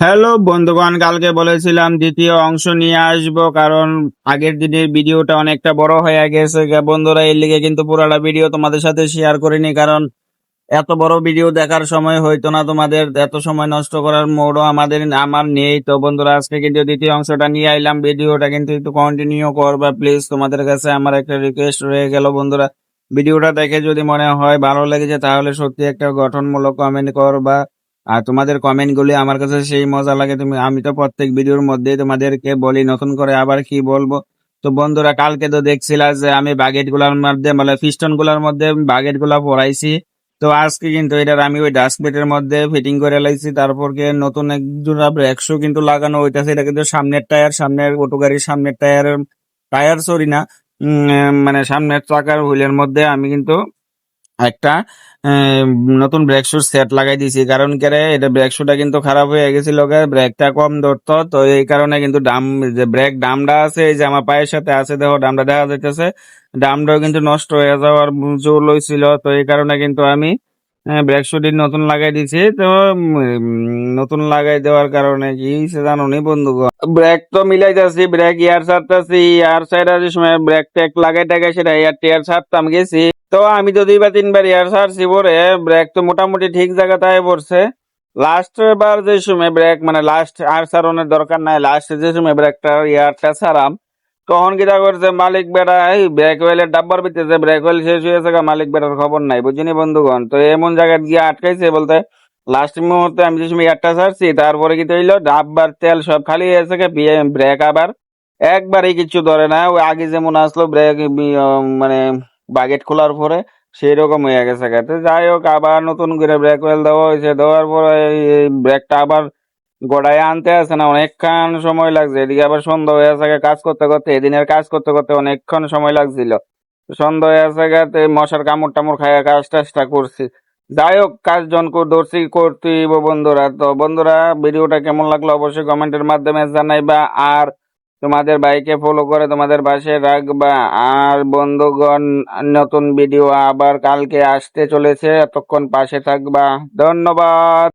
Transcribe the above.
Hello বন্ধুগণ, কালকে বলেছিলাম দ্বিতীয় অংশ নিয়ে আসবো, কারণ আগের দিনের ভিডিওটা অনেকটা বড় হয়ে গেছে বন্ধুরা। এর লিগে কিন্তু পুরাটা ভিডিও তোমাদের সাথে শেয়ার করিনি, কারণ এত বড় ভিডিও দেখার সময় হইতো না, তোমাদের এত সময় নষ্ট করার মোড়ও আমার নেই। তো বন্ধুরা, আজকে কিন্তু দ্বিতীয় অংশটা নিয়ে আইলাম। ভিডিওটা কিন্তু একটু কন্টিনিউ করবা প্লিজ, তোমাদের কাছে আমার একটা রিকোয়েস্ট রয়ে গেল বন্ধুরা। ভিডিওটা দেখে যদি মনে হয় ভালো লেগেছে, তাহলে সত্যি একটা গঠনমূলক কমেন্ট করবা। আর তোমাদের কমেন্ট গুলি আমার কাছে সেই মজা লাগে। আমি তো প্রত্যেক ভিডিওর মধ্যে তোমাদেরকে বলি, নতুন করে আবার কি বলবো। তো বন্ধুরা, কালকে তো দেখছিলা যে আমি বাগেট গুলার মধ্যে মানে পিস্টন গুলার মধ্যে বাগেট গুলা পরাইছি। তো আজকে কিন্তু এটার আমি ওই ডাস্টবিনের মধ্যে ফিটিং করে লাইছি। তারপর নতুন এক জোড়া ব্রেক শু কিন্তু লাগানো হইতাছে। এটা কিন্তু সামনের টায়ার, সামনের অটো গাড়ির সামনের টায়ার, টায়ার সরি না, মানে সামনের চাকার হুইলের মধ্যে আমি কিন্তু একটা আহ, নতুন ব্রেক শুর সেট লাগাই দিছি। কারণ কেরে এটা ব্রেক শুটা কিন্তু খারাপ হয়ে গেছিল, ব্রেকটা কম ধরতো। তো এই কারণে কিন্তু যে ব্রেক ডামটা আছে, এই যে আমার পায়ের সাথে আছে, দেখো ডামটা দেখা যাইতেছে, ডামটাও কিন্তু নষ্ট হয়ে যাওয়ার জোর লইছিল। তো এই কারণে কিন্তু আমি ব্রেক শুটি নতুন লাগাই দিছি। তো নতুন লাগাই দেওয়ার কারণে কি হইছে জানো নি বন্ধুগণ, ব্রেক তো মিলাইতেছি, ব্রেক ইয়ার ছাড়তেছি, ইয়ার ছাড়ার সময় ব্রেক ট্যাক লাগাই টাগাই সেটা ইয়ার টিয়ার ছাড়তাম গেছি। তো আমি তো 2 বা 3 বার ইয়ার ছাড়ছি পরে, ব্রেক তো মোটামুটি ঠিক জায়গাটায় পড়ছে। লাস্ট বার যে সময় ব্রেক মানে লাস্ট আর ছাড়ানোর দরকার নাই, লাস্ট যে সময় ব্রেকটা ইয়ারটা ছাড়াম, তখন কিটা করছে মালিক বেটা, এই ব্রেক অয়েলের ডাব্বার ভিতরে ব্রেক অয়েল শেষ হয়ে গেছে, মালিক বেটার খবর নাই, বুঝিনি বন্ধুগণ। তো এমন জায়গায় গিয়ে আটকাইছে বলতে, লাস্ট মুহূর্তে আমি যে সময় ইয়ারটা ছাড়ছি, তারপরে কি হইলো, ডাব্বার তেল সব খালি হয়ে গেছে, ব্রেক আবার একবারই কিছু ধরে না। ওই আগে যেমন আসলো ব্রেক মানে বাগেট খোলার পরে সেই রকম হয়ে গেছে তো যাই হোক, আবার নতুন করে ব্রেক অয়েল দেওয়া হয়েছে। দেওয়ার পরে এই ব্রেকটা আবার গড়ায় আনতে আছে না, অনেকক্ষণ সময় লাগছে। এদিকে আবার সন্ধ্যা হয়ে আছে কাজ করতে করতে, এদিনের কাজ করতে করতে অনেকক্ষণ সময় লাগছিল। সন্ধ্যা হয়ে আছে তে মশার কামড় টামড় খাইয়া কাজ টাজটা করছি। যাই হোক, কাজ জন ধরছি করতেই বন্ধুরা। তো বন্ধুরা, ভিডিওটা কেমন লাগলো অবশ্যই কমেন্টের মাধ্যমে জানাইবা। আর তোমাদের বাইকে ফলো করে তোমাদের পাশে রাখবা। আর বন্ধুগণ, নতুন ভিডিও আবার কালকে আসতে চলেছে, এতক্ষণ পাশে থাকবা। ধন্যবাদ।